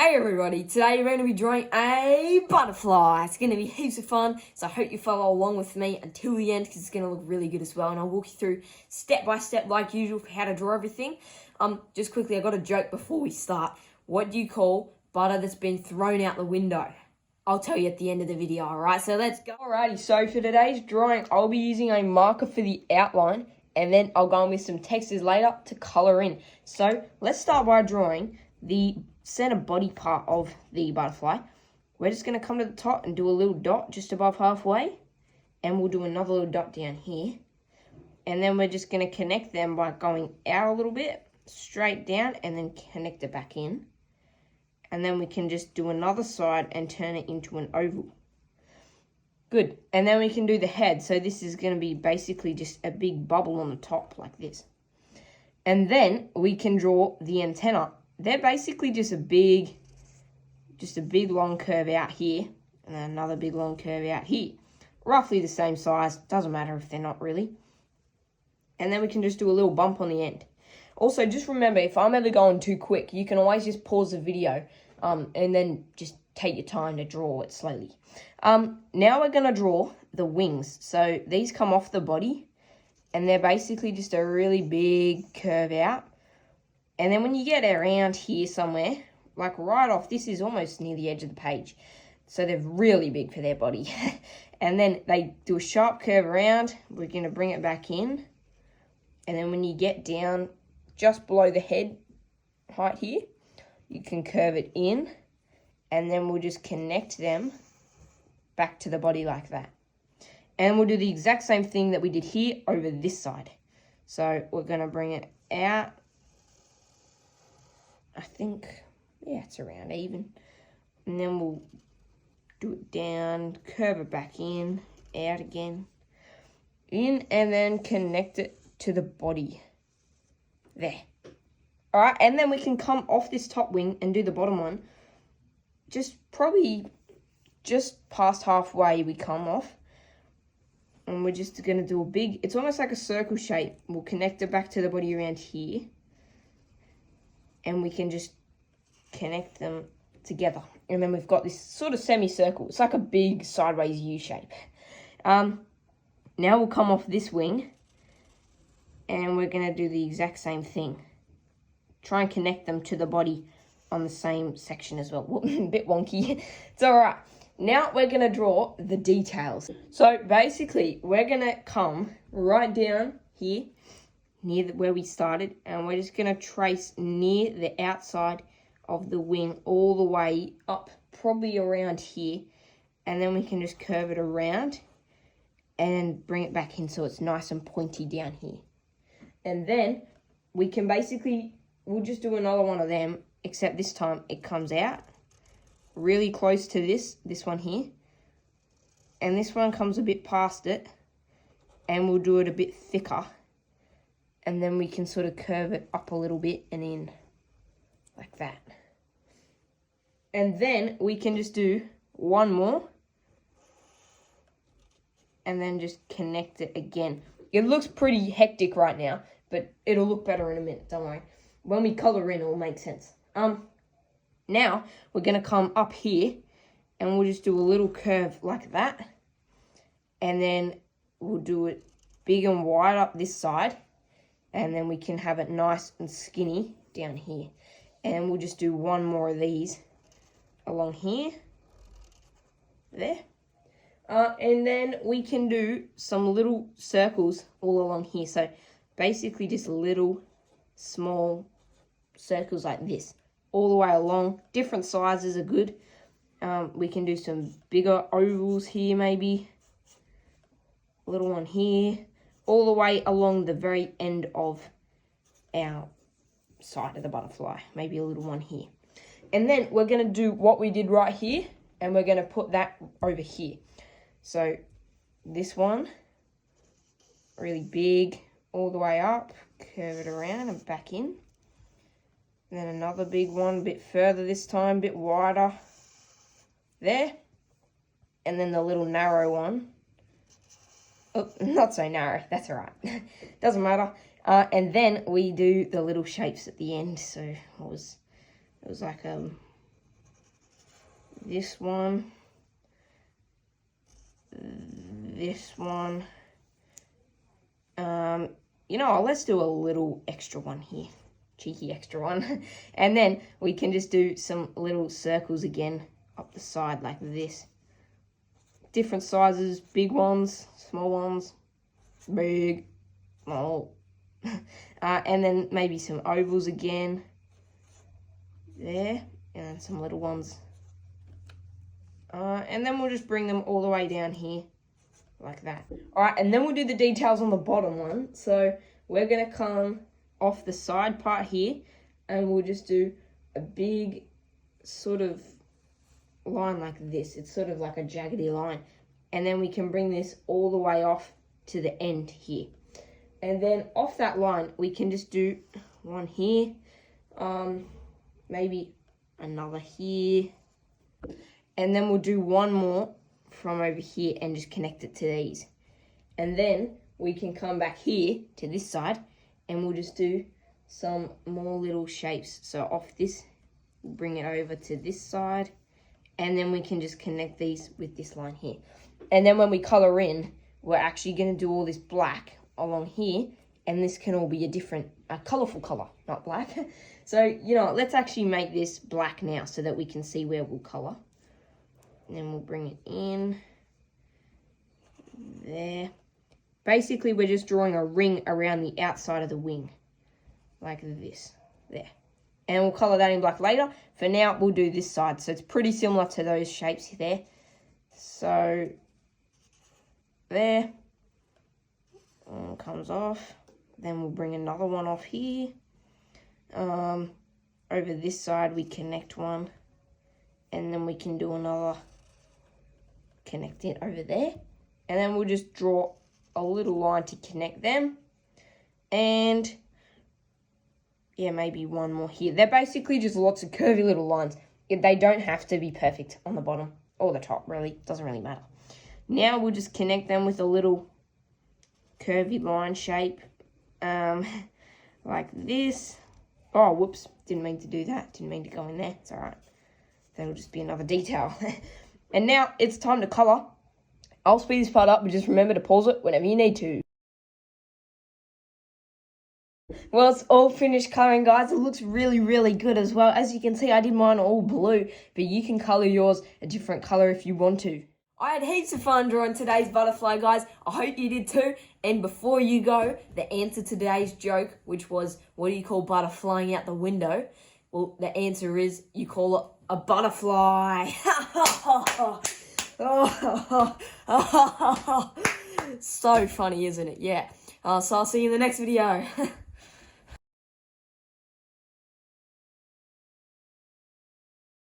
Hey everybody, today we're going to be drawing a butterfly. It's going to be heaps of fun, so I hope you follow along with me until the end because it's going to look really good as well. And I'll walk you through step by step like usual for how to draw everything. Just quickly, I got a joke before we start. What do you call butter that's been thrown out the window? I'll tell you at the end of the video, alright? So let's go. Alrighty, so for today's drawing, I'll be using a marker for the outline and then I'll go on with some textures later to colour in. So let's start by drawing the center body part of the butterfly. We're just going to come to the top and do a little dot just above halfway, and we'll do another little dot down here, and then we're just going to connect them by going out a little bit straight down and then connect it back in, and then we can just do another side and turn it into an oval. Good. And then we can do the head. So this is going to be basically just a big bubble on the top like this, and then we can draw the antenna. They're basically just a big long curve out here, and then another big long curve out here. Roughly the same size, doesn't matter if they're not really. And then we can just do a little bump on the end. Also, just remember, if I'm ever going too quick, you can always just pause the video and then just take your time to draw it slowly. Now we're going to draw the wings. So these come off the body, and they're basically just a really big curve out. And then when you get around here somewhere, like right off, this is almost near the edge of the page. So they're really big for their body. And then they do a sharp curve around. We're going to bring it back in. And then when you get down just below the head height here, you can curve it in. And then we'll just connect them back to the body like that. And we'll do the exact same thing that we did here over this side. So we're going to bring it out. I think, yeah, it's around even. And then we'll do it down, curve it back in, out again, in, and then connect it to the body. There. All right, and then we can come off this top wing and do the bottom one. Probably just past halfway we come off. And we're just going to do a big, it's almost like a circle shape. We'll connect it back to the body around here. And we can just connect them together. And then we've got this sort of semicircle. It's like a big sideways U shape. Now we'll come off this wing. And we're going to do the exact same thing. Try and connect them to the body on the same section as well. A bit wonky. It's all right. Now we're going to draw the details. So basically, we're going to come right down here, near where we started, and we're just going to trace near the outside of the wing all the way up, probably around here, and then we can just curve it around and bring it back in so it's nice and pointy down here. And then we can we'll just do another one of them, except this time it comes out really close to this one here, and this one comes a bit past it, and we'll do it a bit thicker. And then we can sort of curve it up a little bit and in like that. And then we can just do one more. And then just connect it again. It looks pretty hectic right now, but it'll look better in a minute, don't worry. When we colour in, it'll make sense. Now we're going to come up here and we'll just do a little curve like that. And then we'll do it big and wide up this side. And then we can have it nice and skinny down here. And we'll just do one more of these along here. There. And then we can do some little circles all along here. So basically just little small circles like this. All the way along. Different sizes are good. We can do some bigger ovals here maybe. A little one here. All the way along the very end of our side of the butterfly. Maybe a little one here. And then we're going to do what we did right here. And we're going to put that over here. So this one, really big, all the way up. Curve it around and back in. And then another big one, a bit further this time, a bit wider. There. And then the little narrow one. Oh, not so narrow, that's all right. Doesn't matter. And then we do the little shapes at the end. So it was like this one, this one. You know, let's do a little extra one here. Cheeky extra one. And then we can just do some little circles again up the side like this. Different sizes, big ones, small ones, big, small. And then maybe some ovals again. There. And some little ones. And then we'll just bring them all the way down here. Like that. Alright, and then we'll do the details on the bottom one. So we're going to come off the side part here, and we'll just do a big sort of line like this. It's sort of like a jaggedy line. And then we can bring this all the way off to the end here. And then off that line, we can just do one here. Maybe another here. And then we'll do one more from over here and just connect it to these. And then we can come back here to this side and we'll just do some more little shapes. So off this, bring it over to this side, and then we can just connect these with this line here. And then when we color in, we're actually going to do all this black along here, and this can all be a colorful color, not black. So, you know, let's actually make this black now so that we can see where we'll color. And then we'll bring it in there. Basically, we're just drawing a ring around the outside of the wing, like this, there. And we'll color that in black later. For now, we'll do this side. So it's pretty similar to those shapes there. So, there. One comes off. Then we'll bring another one off here. Over this side, we connect one. And then we can do another, connect it over there. And then we'll just draw a little line to connect them. And yeah, maybe one more here. They're basically just lots of curvy little lines. They don't have to be perfect on the bottom or the top, really. Doesn't really matter. Now we'll just connect them with a little curvy line shape. Like this. Oh, whoops. Didn't mean to do that. Didn't mean to go in there. It's all right. That'll just be another detail. And now it's time to color. I'll speed this part up, but just remember to pause it whenever you need to. Well, it's all finished coloring, guys. It looks really, really good as well. As you can see, I did mine all blue, but you can color yours a different color if you want to. I had heaps of fun drawing today's butterfly, guys. I hope you did too. And before you go, the answer to today's joke, which was, what do you call butter flying out the window? Well, the answer is, you call it a butterfly. So funny, isn't it? Yeah. So I'll see you in the next video.